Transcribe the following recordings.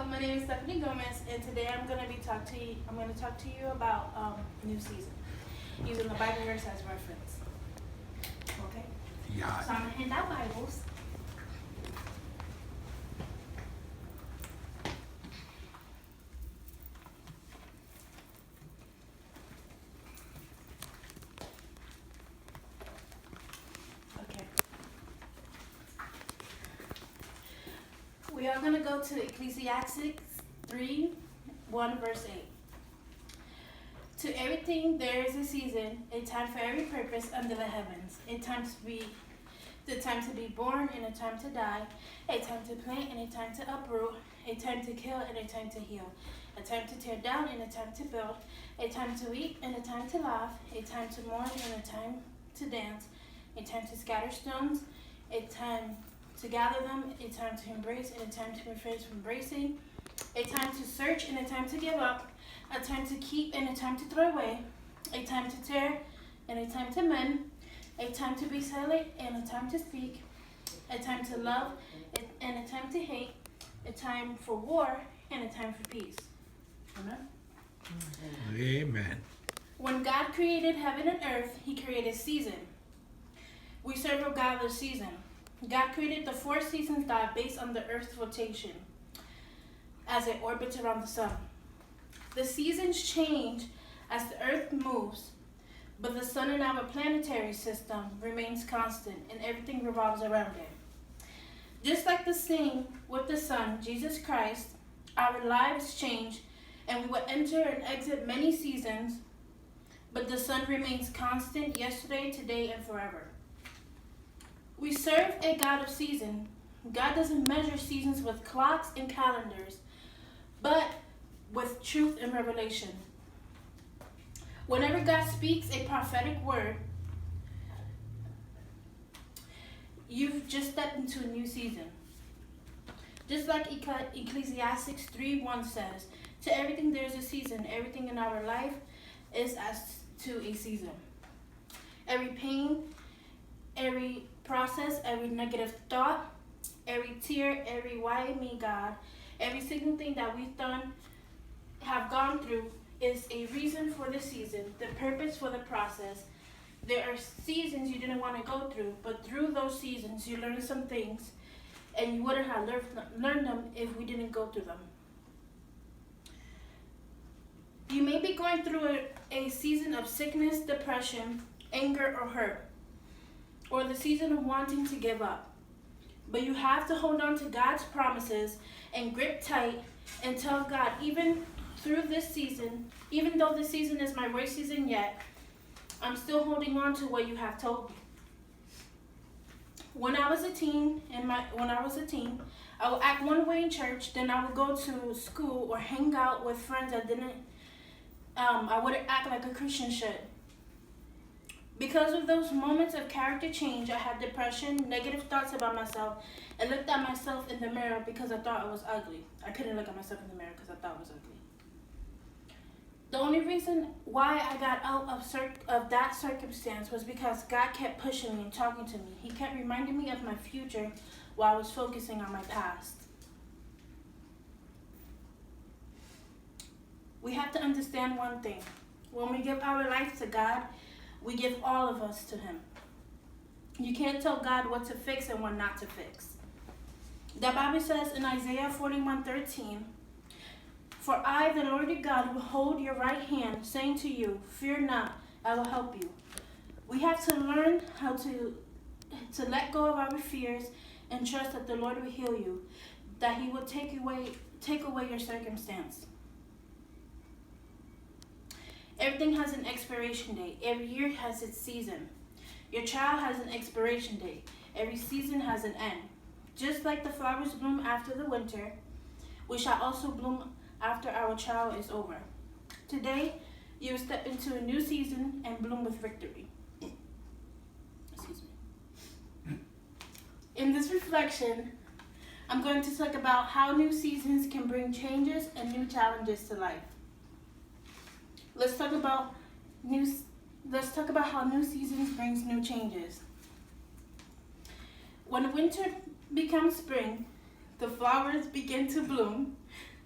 my name is Stephanie Gomez, and today I'm going to talk to you about new season, using the Bible verse as reference. Okay. Yeah. So I'm gonna hand out Bibles. Okay. We are gonna go to Ecclesiastes 3:1 verse 8. To everything there is a season, a time for every purpose under the heavens, a time to be born and a time to die, a time to plant and a time to uproot, a time to kill and a time to heal, a time to tear down and a time to build, a time to weep and a time to laugh, a time to mourn and a time to dance, a time to scatter stones, a time to gather them, a time to embrace and a time to refrain from embracing, a time to search and a time to give up, a time to keep and a time to throw away, a time to tear and a time to mend, a time to be silent and a time to speak, a time to love and a time to hate, a time for war and a time for peace. Amen. Amen. When God created heaven and earth, He created season. We serve a God of season. God created the 4 seasons that are based on the earth's rotation as it orbits around the sun. The seasons change as the earth moves, but the sun in our planetary system remains constant and everything revolves around it. Just like the same with the sun, Jesus Christ, our lives change and we will enter and exit many seasons, but the sun remains constant yesterday, today, and forever. We serve a God of season. God doesn't measure seasons with clocks and calendars, but with truth and revelation. Whenever God speaks a prophetic word, you've just stepped into a new season. Just like Ecclesiastes 3:1 says, to everything there is a season. Everything in our life is as to a season. Every pain, every process, every negative thought, every tear, every why me God, every single thing that we've done, have gone through, is a reason for the season, the purpose for the process. There are seasons you didn't want to go through, but through those seasons you learned some things, and you wouldn't have learned them if we didn't go through them. You may be going through a season of sickness, depression, anger, or hurt, or the season of wanting to give up. But you have to hold on to God's promises and grip tight and tell God, even through this season, even though this season is my worst season yet, I'm still holding on to what you have told me. When I was a teen, I would act one way in church, then I would go to school or hang out with friends that I wouldn't act like a Christian should. Because of those moments of character change, I had depression, negative thoughts about myself, and looked at myself in the mirror because I thought I was ugly. I couldn't look at myself in the mirror because I thought I was ugly. The only reason why I got out of that circumstance was because God kept pushing me and talking to me. He kept reminding me of my future while I was focusing on my past. We have to understand one thing. When we give our life to God, we give all of us to Him. You can't tell God what to fix and what not to fix. The Bible says in Isaiah 41:13, for I, the Lord your God, will hold your right hand, saying to you, fear not, I will help you. We have to learn how to let go of our fears and trust that the Lord will heal you, that He will take away your circumstance. Everything has an expiration date. Every year has its season. Your child has an expiration date. Every season has an end. Just like the flowers bloom after the winter, we shall also bloom after our trial is over. Today, you will step into a new season and bloom with victory. Excuse me. In this reflection, I'm going to talk about how new seasons can bring changes and new challenges to life. Let's talk about how new seasons brings new changes. When winter becomes spring, the flowers begin to bloom,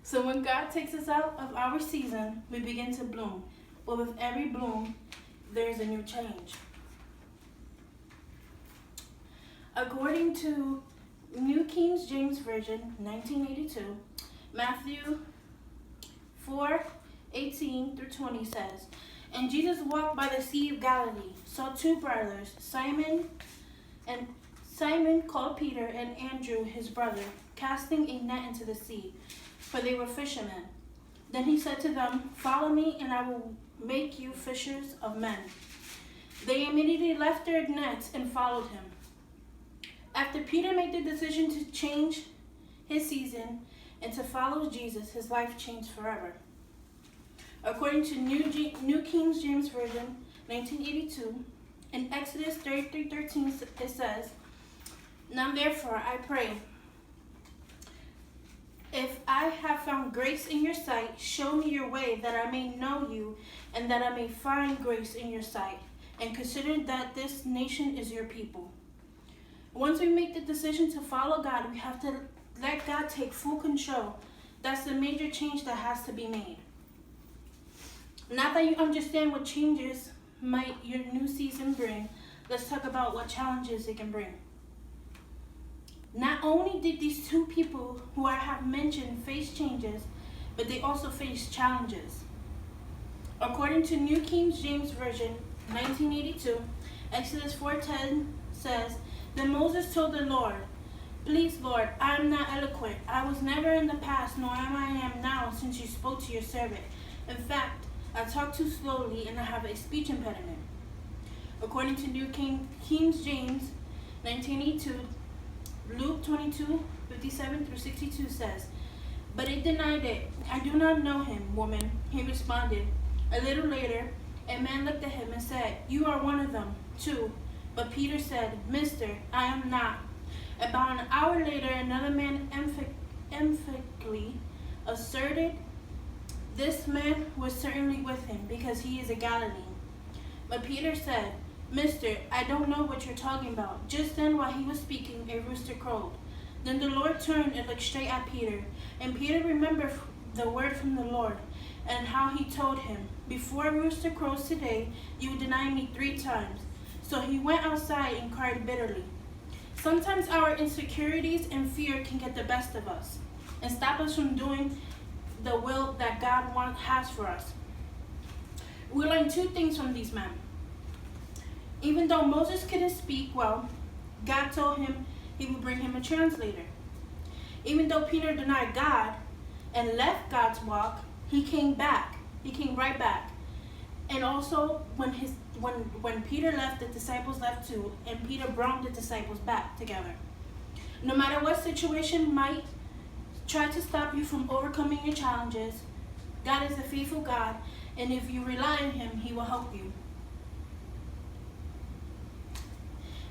So when God takes us out of our season, we begin to bloom. But with every bloom, there is a new change. According to New King James Version, 1982, Matthew 4:18 through 20 says, "And Jesus walked by the Sea of Galilee, saw two brothers, Simon called Peter and Andrew his brother, casting a net into the sea, for they were fishermen. Then he said to them, 'Follow me, and I will make you fishers of men.' They immediately left their nets and followed him." After Peter made the decision to change his season and to follow Jesus, his life changed forever. According to New King James Version, 1982, in Exodus 33:13, it says, "Now therefore I pray, if I have found grace in your sight, show me your way, that I may know you, and that I may find grace in your sight, and consider that this nation is your people." Once we make the decision to follow God, we have to let God take full control. That's the major change that has to be made. Now that you understand what changes might your new season bring, let's talk about what challenges it can bring. Not only did these two people who I have mentioned face changes, but they also faced challenges. According to New King James Version, 1982, Exodus 4:10 says, "Then Moses told the Lord, 'Please, Lord, I am not eloquent. I was never in the past, nor am I now since you spoke to your servant. In fact, I talk too slowly and I have a speech impediment.'" According to New King James, 1982, Luke 22:57 through 62 says, "But it denied it. 'I do not know him, woman,' he responded. A little later, a man looked at him and said, 'You are one of them, too.' But Peter said, 'Mister, I am not.' About an hour later, another man emphatically asserted this man was certainly with him, because he is a Galilean. But Peter said, 'Mister, I don't know what you're talking about.' Just then, while he was speaking, a rooster crowed. Then the Lord turned and looked straight at Peter. And Peter remembered the word from the Lord, and how he told him, 'Before a rooster crows today, you will deny me 3 times.' So he went outside and cried bitterly." Sometimes our insecurities and fear can get the best of us and stop us from doing the will that God has for us. We learn 2 things from these men. Even though Moses couldn't speak well, God told him he would bring him a translator. Even though Peter denied God and left God's walk, he came back. He came right back. And also, when Peter left, the disciples left too, and Peter brought the disciples back together. No matter what situation might try to stop you from overcoming your challenges, God is a faithful God, and if you rely on him, he will help you.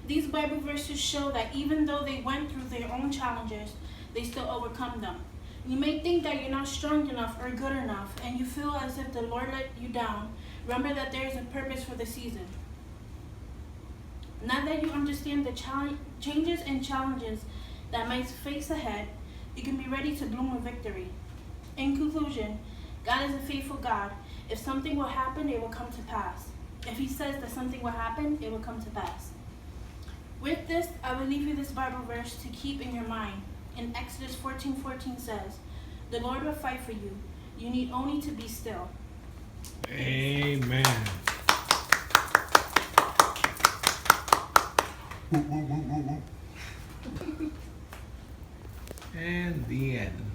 These Bible verses show that even though they went through their own challenges, they still overcome them. You may think that you're not strong enough or good enough, and you feel as if the Lord let you down. Remember that there is a purpose for the season. Now that you understand the changes and challenges that might face ahead, you can be ready to bloom with victory. In conclusion, God is a faithful God. If something will happen, it will come to pass. If he says that something will happen, it will come to pass. With this, I will leave you this Bible verse to keep in your mind. In Exodus 14:14 says, "The Lord will fight for you. You need only to be still." Amen. And the end.